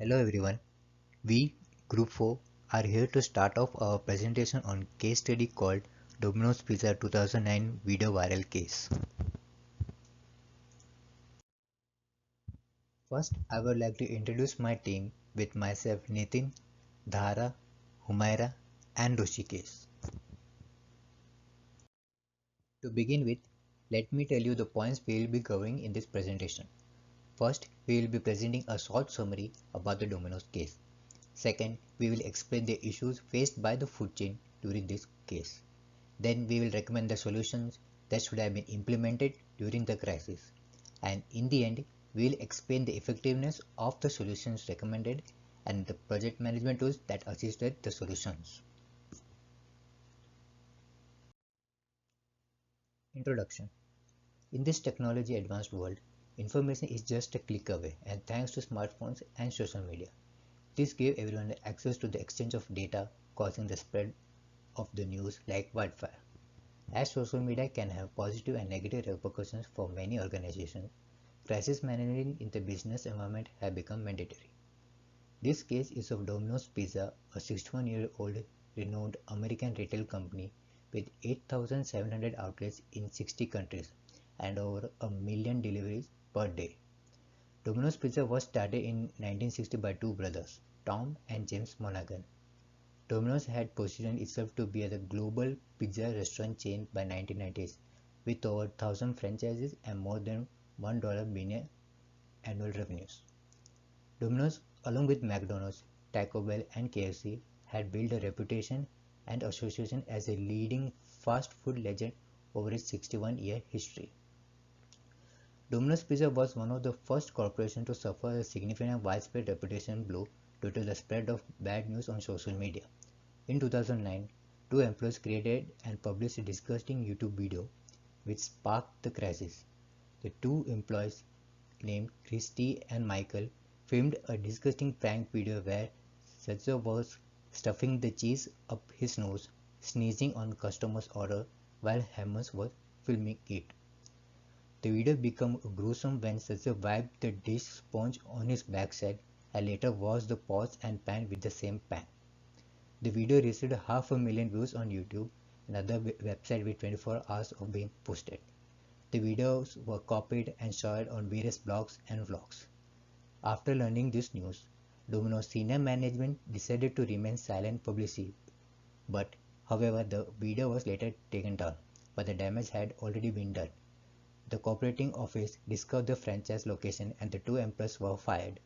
Hello everyone. We, Group 4, are here to start off our presentation on case study called Domino's Pizza 2009 Video Viral Case. First, I would like to introduce my team with myself Nitin, Dhara, Humaira and Rushikesh. To begin with, let me tell you the points we will be covering in this presentation. First, we will be presenting a short summary about the Domino's case. Second, we will explain the issues faced by the food chain during this case. Then we will recommend the solutions that should have been implemented during the crisis. And in the end, we will explain the effectiveness of the solutions recommended and the project management tools that assisted the solutions. Introduction. In this technology advanced world, information is just a click away, and thanks to smartphones and social media. This gave everyone access to the exchange of data, causing the spread of the news like wildfire. As social media can have positive and negative repercussions for many organizations, crisis management in the business environment have become mandatory. This case is of Domino's Pizza, a 61-year-old renowned American retail company with 8,700 outlets in 60 countries and over a million deliveries per day. Domino's Pizza was started in 1960 by two brothers, Tom and James Monaghan. Domino's had positioned itself to be a global pizza restaurant chain by 1990s, with over 1,000 franchises and more than $1 billion annual revenues. Domino's, along with McDonald's, Taco Bell, and KFC, had built a reputation and association as a leading fast food legend over its 61-year history. Domino's Pizza was one of the first corporations to suffer a significant widespread reputation blow due to the spread of bad news on social media. In 2009, two employees created and published a disgusting YouTube video which sparked the crisis. The two employees, named Christy and Michael, filmed a disgusting prank video where Setzer was stuffing the cheese up his nose, sneezing on customers' order while Hammons was filming it. The video became gruesome when Setzer wiped the dish sponge on his backside and later washed the pots and pan with the same pan. The video received 500,000 views on YouTube, another website with 24 hours of being posted. The videos were copied and shared on various blogs and vlogs. After learning this news, Domino's senior management decided to remain silent publicly, but however the video was later taken down, but the damage had already been done. The cooperating office discovered the franchise location and the two employees were fired.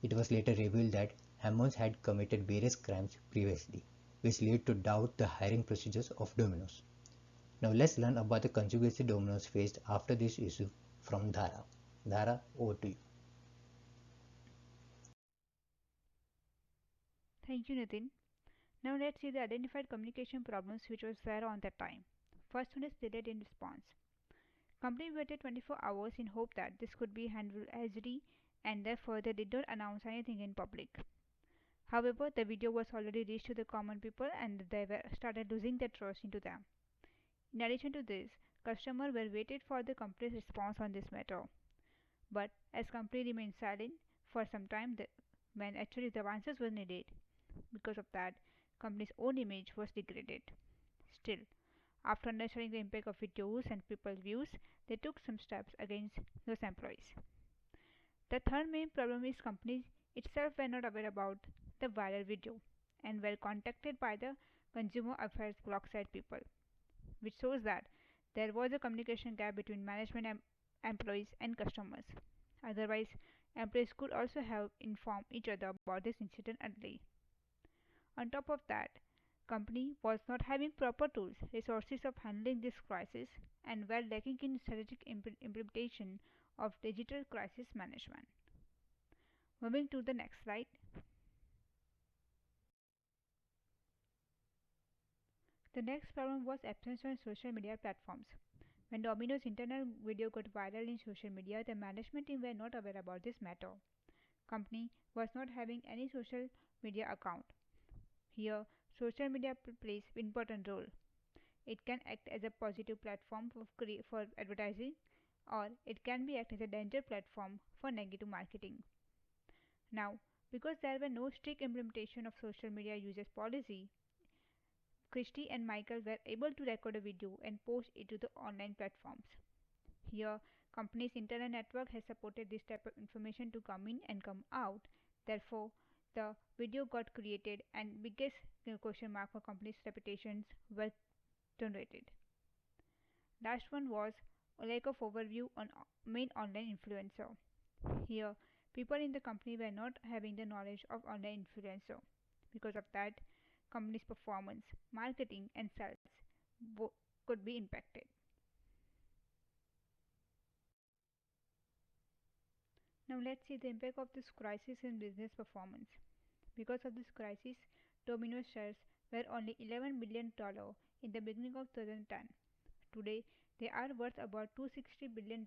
It was later revealed that Hammons had committed various crimes previously, which led to doubt the hiring procedures of Domino's. Now let's learn about the consequences Domino's faced after this issue from Dhara. Dhara, over to you. Thank you, Nitin. Now let's see the identified communication problems which was there on that time. First one is delayed in response. Company waited 24 hours in hope that this could be handled easily and therefore they did not announce anything in public. However, the video was already reached to the common people and they started losing their trust into them. In addition to this, customers were waited for the company's response on this matter. But as company remained silent for some time when actually the answers were needed, because of that, company's own image was degraded. Still, after understanding the impact of videos and people's views, they took some steps against those employees. The third main problem is companies itself were not aware about the viral video and were contacted by the consumer affairs blog site people, which shows that there was a communication gap between management employees and customers. Otherwise, employees could also have informed each other about this incident early. On top of that, company was not having proper tools, resources of handling this crisis and were lacking in strategic implementation of digital crisis management. Moving to the next slide. The next problem was absence on social media platforms. When Domino's internal video got viral in social media, the management team were not aware about this matter. Company was not having any social media account. Here, social media plays important role. It can act as a positive platform for advertising or it can be act as a danger platform for negative marketing. Now, Because there were no strict implementation of social media users policy, Christy and Michael were able to record a video and post it to the online platforms. Here, company's internal network has supported this type of information to come in and come out. Therefore, the video got created and biggest question mark for company's reputations were generated. Last one was a lack of overview on main online influencer. Here, people in the company were not having the knowledge of online influencer. Because of that, company's performance, marketing, and sales could be impacted. Now let's see the impact of this crisis in business performance. Because of this crisis, Domino's shares were only $11 billion in the beginning of 2010. Today, they are worth about $260 billion.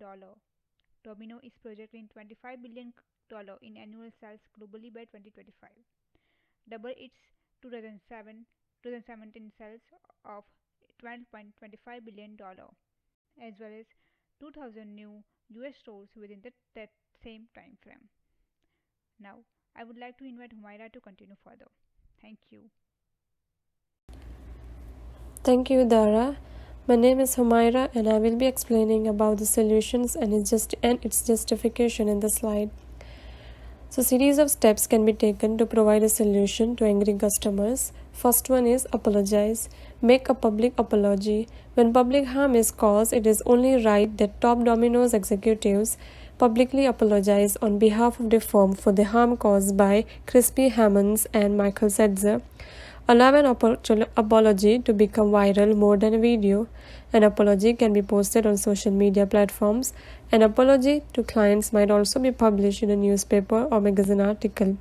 Domino is projecting $25 billion in annual sales globally by 2025, double its 2017 sales of $12.25 billion, as well as 2,000 new US stores within that same time frame. Now, I would like to invite Humaira to continue further. Thank you. Thank you, Dara. My name is Humaira and I will be explaining about the solutions and its justification in the slide. So, series of steps can be taken to provide a solution to angry customers. First one is apologize. Make a public apology. When public harm is caused, it is only right that top Domino's executives publicly apologize on behalf of the firm for the harm caused by Crispy Hammonds and Michael Setzer. Allow an apology to become viral more than a video. An apology can be posted on social media platforms. An apology to clients might also be published in a newspaper or magazine article.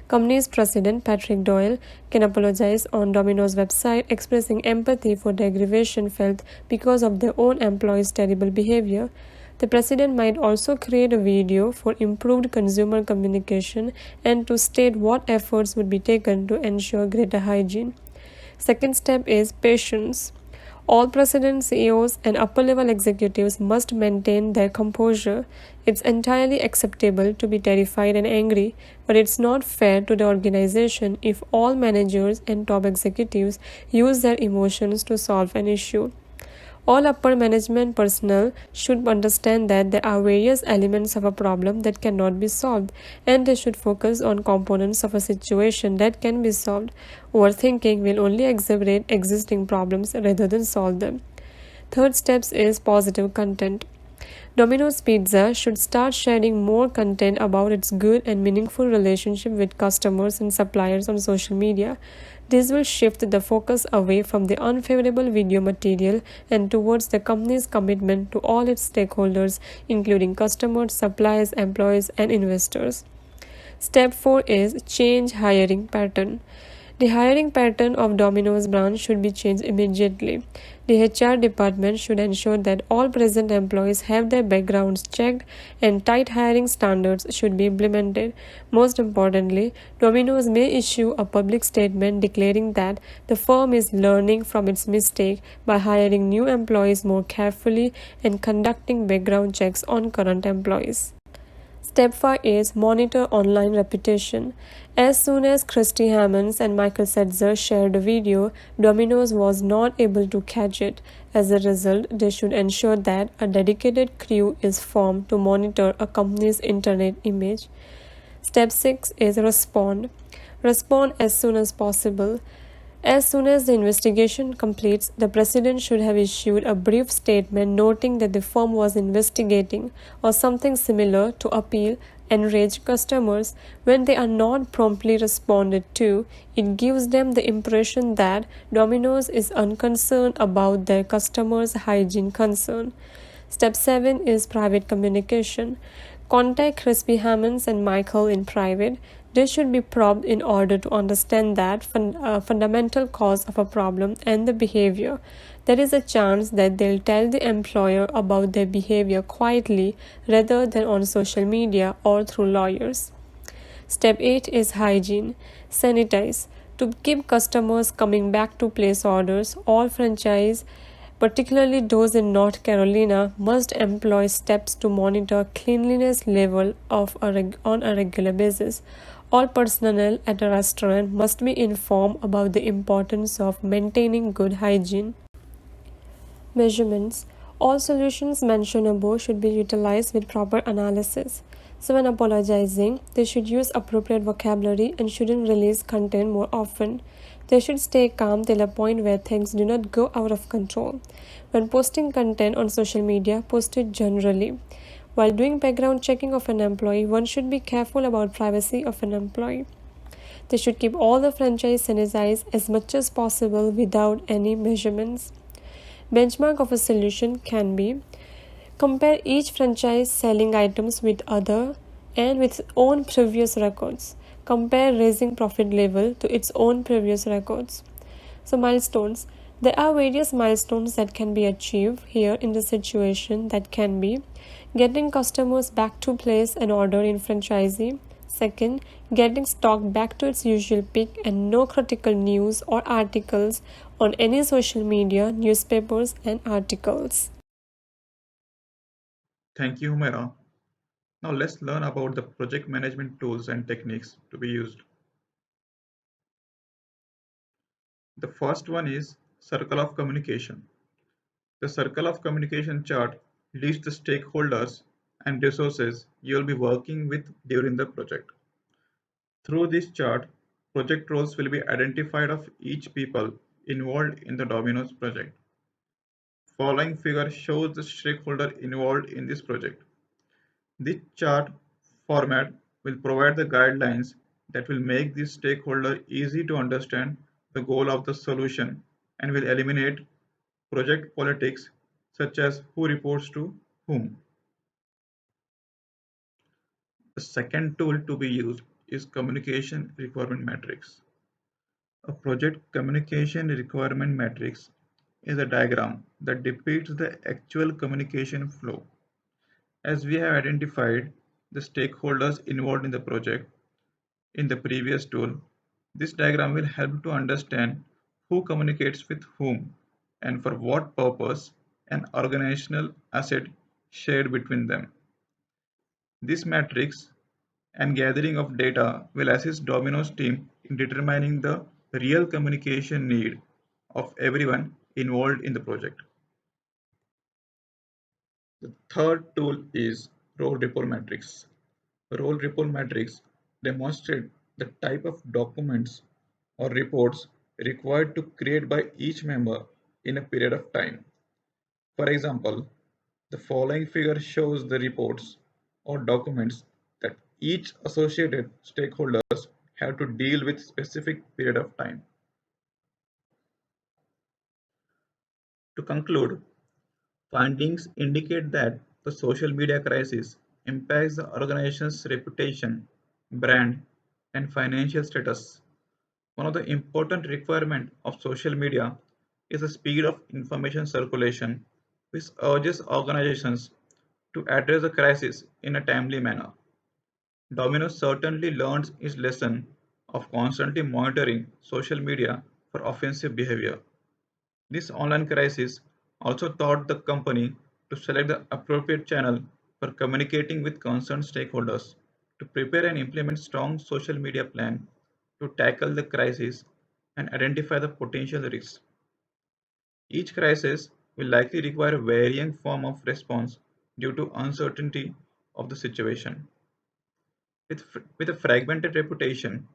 Company's president, Patrick Doyle, can apologize on Domino's website, expressing empathy for the aggravation felt because of their own employees' terrible behavior. The president might also create a video for improved consumer communication and to state what efforts would be taken to ensure greater hygiene. Second step is patience. All presidents, CEOs, and upper-level executives must maintain their composure. It's entirely acceptable to be terrified and angry, but it's not fair to the organization if all managers and top executives use their emotions to solve an issue. All upper management personnel should understand that there are various elements of a problem that cannot be solved, and they should focus on components of a situation that can be solved. Overthinking will only exacerbate existing problems rather than solve them. Third step is positive content. Domino's Pizza should start sharing more content about its good and meaningful relationship with customers and suppliers on social media. This will shift the focus away from the unfavorable video material and towards the company's commitment to all its stakeholders, including customers, suppliers, employees, and investors. Step 4 is change hiring pattern. The hiring pattern of Domino's branch should be changed immediately. The HR department should ensure that all present employees have their backgrounds checked and tight hiring standards should be implemented. Most importantly, Domino's may issue a public statement declaring that the firm is learning from its mistake by hiring new employees more carefully and conducting background checks on current employees. Step 5 is monitor online reputation. As soon as Christy Hammonds and Michael Setzer shared a video, Domino's was not able to catch it. As a result, they should ensure that a dedicated crew is formed to monitor a company's internet image. Step 6 is respond. Respond as soon as possible. As soon as the investigation completes, the president should have issued a brief statement noting that the firm was investigating or something similar to appeal enraged customers. When they are not promptly responded to, it gives them the impression that Domino's is unconcerned about their customers' hygiene concern. Step 7 is private communication. Contact Crispy Hammonds and Michael in private. They should be probed in order to understand that fundamental cause of a problem and the behavior. There is a chance that they'll tell the employer about their behavior quietly rather than on social media or through lawyers. Step 8 is hygiene. Sanitize. To keep customers coming back to place orders, all franchise particularly those in North Carolina, must employ steps to monitor cleanliness level on a regular basis. All personnel at a restaurant must be informed about the importance of maintaining good hygiene. Measurements. All solutions mentioned above should be utilized with proper analysis. So, when apologizing, they should use appropriate vocabulary and shouldn't release content more often. They should stay calm till a point where things do not go out of control. When posting content on social media, post it generally. While doing background checking of an employee, one should be careful about privacy of an employee. They should keep all the franchise sanitized as much as possible without any measurements. Benchmark of a solution can be compare each franchise selling items with other and with its own previous records. Compare raising profit level to its own previous records. So milestones. There are various milestones that can be achieved here in the situation that can be getting customers back to place an order in franchisee. Second, getting stock back to its usual peak and no critical news or articles on any social media, newspapers, and articles. Thank you, Humaira. Now let's learn about the project management tools and techniques to be used. The first one is circle of communication. The circle of communication chart lists the stakeholders and resources you will be working with during the project. Through this chart, project roles will be identified of each people involved in the Domino's project. Following figure shows the stakeholder involved in this project. This chart format will provide the guidelines that will make this stakeholder easy to understand the goal of the solution and will eliminate project politics such as who reports to whom. The second tool to be used is communication requirement matrix. A project communication requirement matrix is a diagram that depicts the actual communication flow. As we have identified the stakeholders involved in the project in the previous tool, this diagram will help to understand who communicates with whom and for what purpose an organizational asset shared between them. This matrix and gathering of data will assist Domino's team in determining the real communication need of everyone involved in the project. The third tool is role report matrix. Role report matrix demonstrates the type of documents or reports required to create by each member in a period of time. For example, the following figure shows the reports or documents that each associated stakeholders have to deal with specific period of time. To conclude, findings indicate that the social media crisis impacts the organization's reputation, brand, and financial status. One of the important requirements of social media is the speed of information circulation, which urges organizations to address the crisis in a timely manner. Domino's certainly learns its lesson of constantly monitoring social media for offensive behavior. This online crisis also taught the company to select the appropriate channel for communicating with concerned stakeholders, to prepare and implement strong social media plan to tackle the crisis and identify the potential risks. Each crisis will likely require a varying form of response due to uncertainty of the situation. With a fragmented reputation,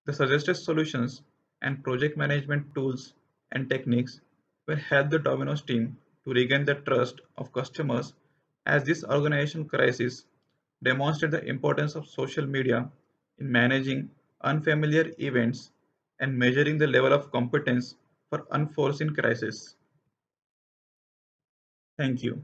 the suggested solutions and project management tools and techniques will help the Domino's team to regain the trust of customers as this organization crisis demonstrates the importance of social media in managing unfamiliar events and measuring the level of competence for unforeseen crises. Thank you.